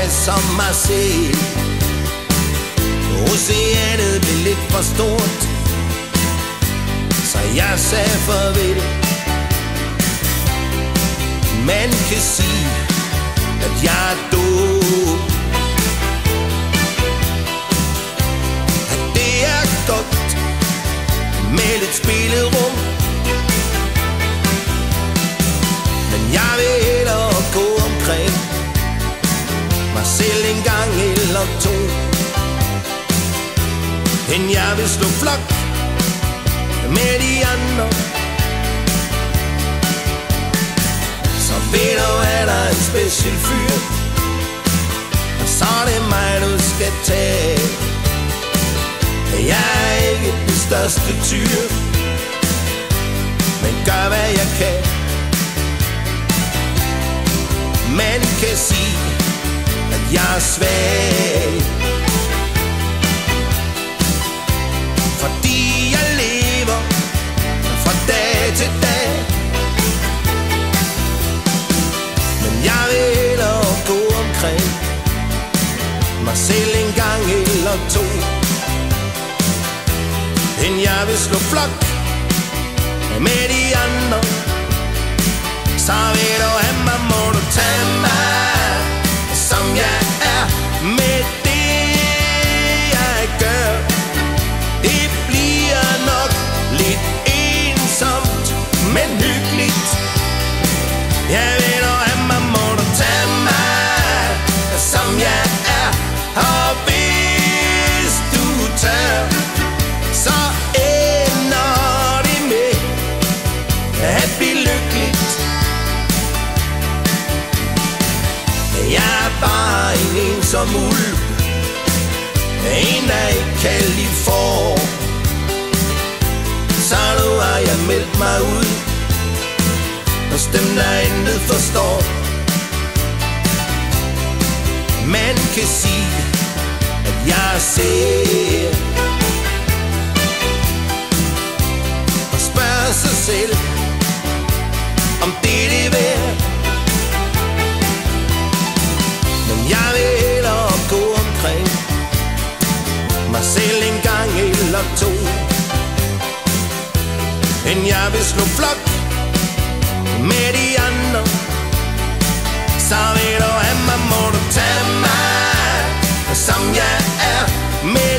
som mig selv. Oceanet blev lidt for stort, så jeg sagde farvel. Man kan sige, at jeg er dum, at det er godt med lidt spillerum, men jeg vil hellere gå omkring mig selv en gang eller to, end jeg vil slå flok med de andre. Så ved du, at der er en speciel fyr, og så er det mig, du skal tage. Jeg er ikke den største tyr, men gør hvad jeg kan. Man kan sige, at jeg er svag, fordi jeg lever fra dag til dag. Men jeg vil hellere gå omkring mig selv en gang eller to, end jeg vil slå flok med de andre. Så vil du have mig, må du tage mig, som jeg er, med det jeg gør. Det bliver nok lidt ensomt, men hyggeligt. Jeg vil du have mig, må du tage mig, som jeg er. Og hvis du tør, så ender det med at blive lykkeligt. Jeg er bare en ensom ulv, en der ikke kan lide får. Så nu har jeg meldt mig ud hos dem, der intet forstår. Man kan sige, at jeg er sær, og spørge sig selv, om det er det værd. Men jeg vil hellere gå omkring mig selv en gang eller to, end jeg vil slå flok med de andre. Så vil du have mig, må du tage mig, som jeg er, med